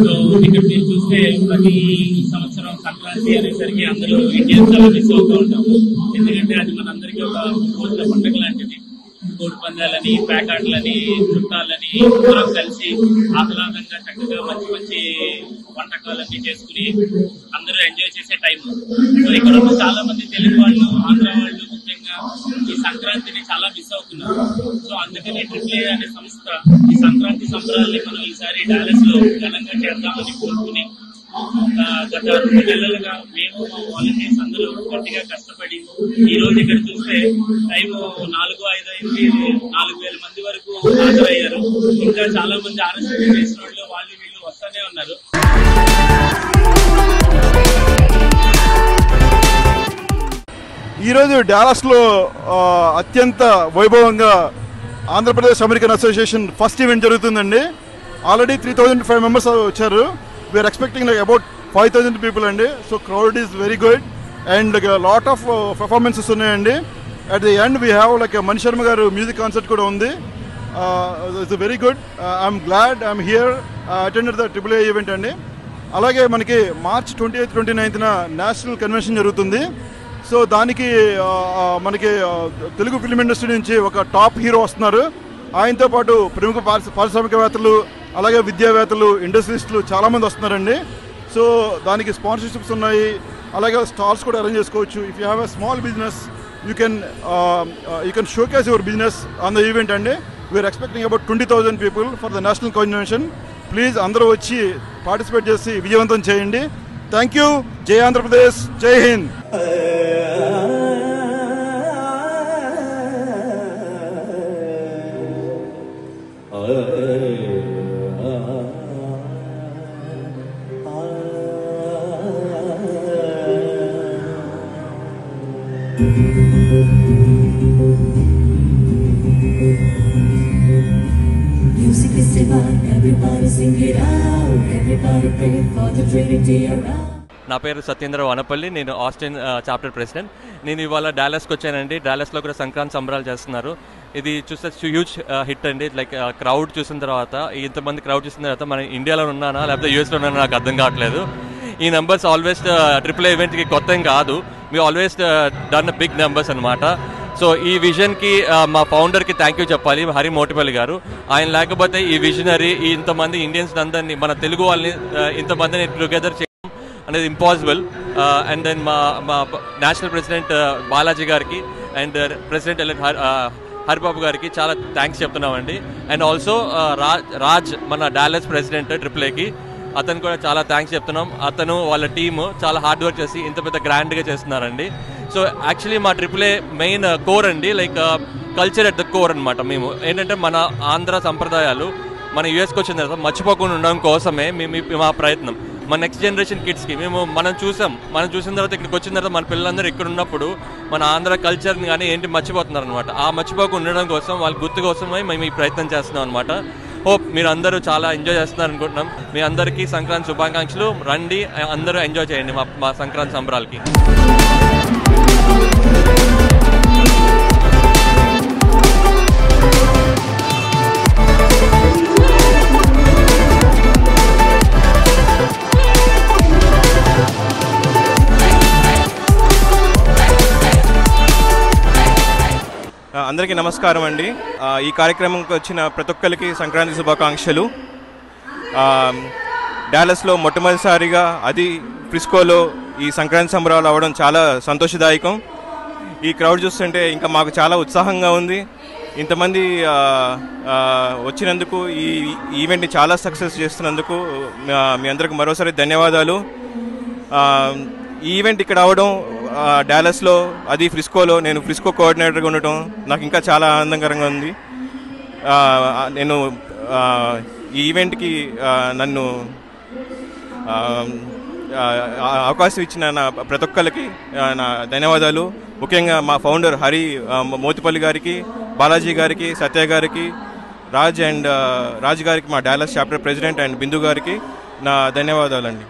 So ఇక్కడ మీరు చూస్తే ప్రతి సంవత్సరం సంక్రాంతి అనేసరికి అందరూ ఇండియన్స్ చాలా మిస్ అవుతూ ఉంటాము. ఎందుకంటే అది మనందరికీ ఒక రోజుల పండుగ లాంటిది. కోడి పందాలని, ప్యాకాట్లని, చుట్టాలని అందరం కలిసి ఆహ్లాదంగా చక్కగా మంచి మంచి వంటకాలన్నీ చేసుకుని అందరూ ఎంజాయ్ చేసే టైం. సో ఇక్కడ ఉన్న చాలా మంది తెలుగు వాళ్ళు, ఆంధ్ర వాళ్ళు ముఖ్యంగా ఈ సంక్రాంతిని చాలా మిస్ అవుతున్నారు. సో అందుకని AAA అనే సంస్థ ఈ సంక్రాంతి సంబరాల్ని మనం ఈసారి డాలస్ లో ఘనంగా చేద్దామని కోరుకుని గత 2 నెలలుగా మేము మా వాలంటీర్స్ అందరూ గట్టిగా కష్టపడి ఈ రోజు ఇక్కడ చూస్తే టైము 4-5 అయింది. 4,000 మంది వరకు హాజరయ్యారు. ఇంకా చాలా మంది ఆర్ఎస్పీ చేసిన వాళ్ళు వీళ్ళు వస్తూనే ఉన్నారు. ఈరోజు డాలస్లో అత్యంత వైభవంగా Andhra Pradesh American association first event జరుగుతుందండి. ఆల్రెడీ 3,500 మెంబర్స్ వచ్చారు. We're expecting like about 5,000 people అండి. So crowd is very good and lot of performances ఉన్నాయండి. At the end we have like Mani Sharma garu music concert కూడా ఉంది. It's very good. I'm glad I'm here attended the AAA event అండి. అలాగే మనకి March 28, 29న national convention జరుగుతుంది. So దానికి మనకి తెలుగు ఫిల్మ్ ఇండస్ట్రీ నుంచి ఒక టాప్ హీరో వస్తున్నారు. ఆయనతో పాటు ప్రముఖ పారిశ్రామికవేత్తలు, అలాగే విద్యావేత్తలు, ఇండస్ట్రియలిస్టులు చాలామంది వస్తున్నారండి. సో దానికి స్పాన్సర్షిప్స్ ఉన్నాయి. అలాగే స్టాల్స్ కూడా అరేంజ్ చేసుకోవచ్చు. If you have a small business you can showcase your business on the event అండి. We're expecting about 20,000 people for the national convention. Please అందరూ వచ్చి పార్టిసిపేట్ చేసి విజయవంతం చేయండి. Thank you. జై ఆంధ్రప్రదేశ్, జై Hind. Music is divine, everybody sing it out, everybody pray for the Trinity around. నా పేరు సత్యేంద్ర వనపల్లి. నేను ఆస్టిన్ చాప్టర్ ప్రెసిడెంట్. నేను ఇవాళ డాలస్కి వచ్చానండి. డాలస్లో కూడా సంక్రాంతి సంబరాలు చేస్తున్నారు. ఇది చూస్తే హ్యూజ్ హిట్ అండి. లైక్ క్రౌడ్ చూసిన తర్వాత, ఇంతమంది క్రౌడ్ చూసిన తర్వాత మన ఇండియాలో ఉన్నానా లేకపోతే యూఎస్లో ఉన్నానా నాకు అర్థం కావట్లేదు. ఈ నెంబర్స్ ఆల్వేస్ AAA ఈవెంట్కి కొత్త ఏం కాదు. We always done big numbers అనమాట. సో ఈ విజన్కి మా ఫౌండర్కి థ్యాంక్ యూ చెప్పాలి, హరి మోటిపల్లి గారు. ఆయన లేకపోతే ఈ విజనరీ ఇంతమంది ఇండియన్స్ అందరినీ, మన తెలుగు వాళ్ళని ఇంతమందిని టుగెదర్ చేయడం అనేది ఇంపాసిబుల్. అండ్ దెన్ మా నేషనల్ ప్రెసిడెంట్ బాలాజీ గారికి అండ్ ప్రెసిడెంట్ ఎలెక్ట్ హరిబాబు గారికి చాలా థ్యాంక్స్ చెప్తున్నామండి. అండ్ ఆల్సో రాజ్ మన డాలస్ ప్రెసిడెంట్ AAAకి, అతను కూడా చాలా థ్యాంక్స్ చెప్తున్నాం. అతను వాళ్ళ టీము చాలా హార్డ్ వర్క్ చేసి ఇంత పెద్ద గ్రాండ్గా చేస్తున్నారండి. సో యాక్చువల్లీ మా AAA మెయిన్ కోర్ అండి, like culture at the core అనమాట. మేము ఏంటంటే మన ఆంధ్ర సంప్రదాయాలు మన యూఎస్కి వచ్చిన తర్వాత మర్చిపోకుండా ఉండడం కోసమే మా ప్రయత్నం. మన నెక్స్ట్ జనరేషన్ కిడ్స్కి మనం చూసిన తర్వాత ఇక్కడికి వచ్చిన తర్వాత మన పిల్లలందరూ ఇక్కడ ఉన్నప్పుడు మన ఆంధ్ర కల్చర్ని కానీ ఏంటి మర్చిపోతున్నారు అనమాట. ఆ మర్చిపోకుండా ఉండడం కోసం, వాళ్ళ గుర్తు కోసమే మేము ఈ ప్రయత్నం చేస్తున్నాం అనమాట. హోప్ మీరు అందరూ చాలా ఎంజాయ్ చేస్తున్నారు అనుకుంటున్నాం. మీ అందరికీ సంక్రాంతి శుభాకాంక్షలు. రండి, అందరూ ఎంజాయ్ చేయండి మా సంక్రాంతి సంబరాలకి. అందరికీ నమస్కారం అండి. ఈ కార్యక్రమంకి వచ్చిన ప్రతి ఒక్కరికి సంక్రాంతి శుభాకాంక్షలు. డాలస్లో మొట్టమొదటిసారిగా, అది ఫ్రిస్కోలో ఈ సంక్రాంతి సంబరాలు అవ్వడం చాలా సంతోషదాయకం. ఈ క్రౌడ్ చూస్తుంటే ఇంకా మాకు చాలా ఉత్సాహంగా ఉంది. ఇంతమంది వచ్చినందుకు, ఈ ఈవెంట్ని చాలా సక్సెస్ చేస్తున్నందుకు మీ అందరికి మరోసారి ధన్యవాదాలు. ఈ ఈవెంట్ ఇక్కడ అవడం డాలస్లో, అది ఫ్రిస్కోలో, నేను ఫ్రిస్కో కోఆర్డినేటర్గా ఉండటం నాకు ఇంకా చాలా ఆనందకరంగా ఉంది. నేను ఈ ఈవెంట్కి నన్ను అవకాశం ఇచ్చిన నా ప్రతి ఒక్కరికి నా ధన్యవాదాలు. ముఖ్యంగా మా ఫౌండర్ హరి మోతిపల్లి గారికి, బాలాజీ గారికి, సత్య గారికి, రాజ్ గారికి, మా డాలస్ చాప్టర్ ప్రెసిడెంట్ అండ్ బిందు గారికి నా ధన్యవాదాలండి.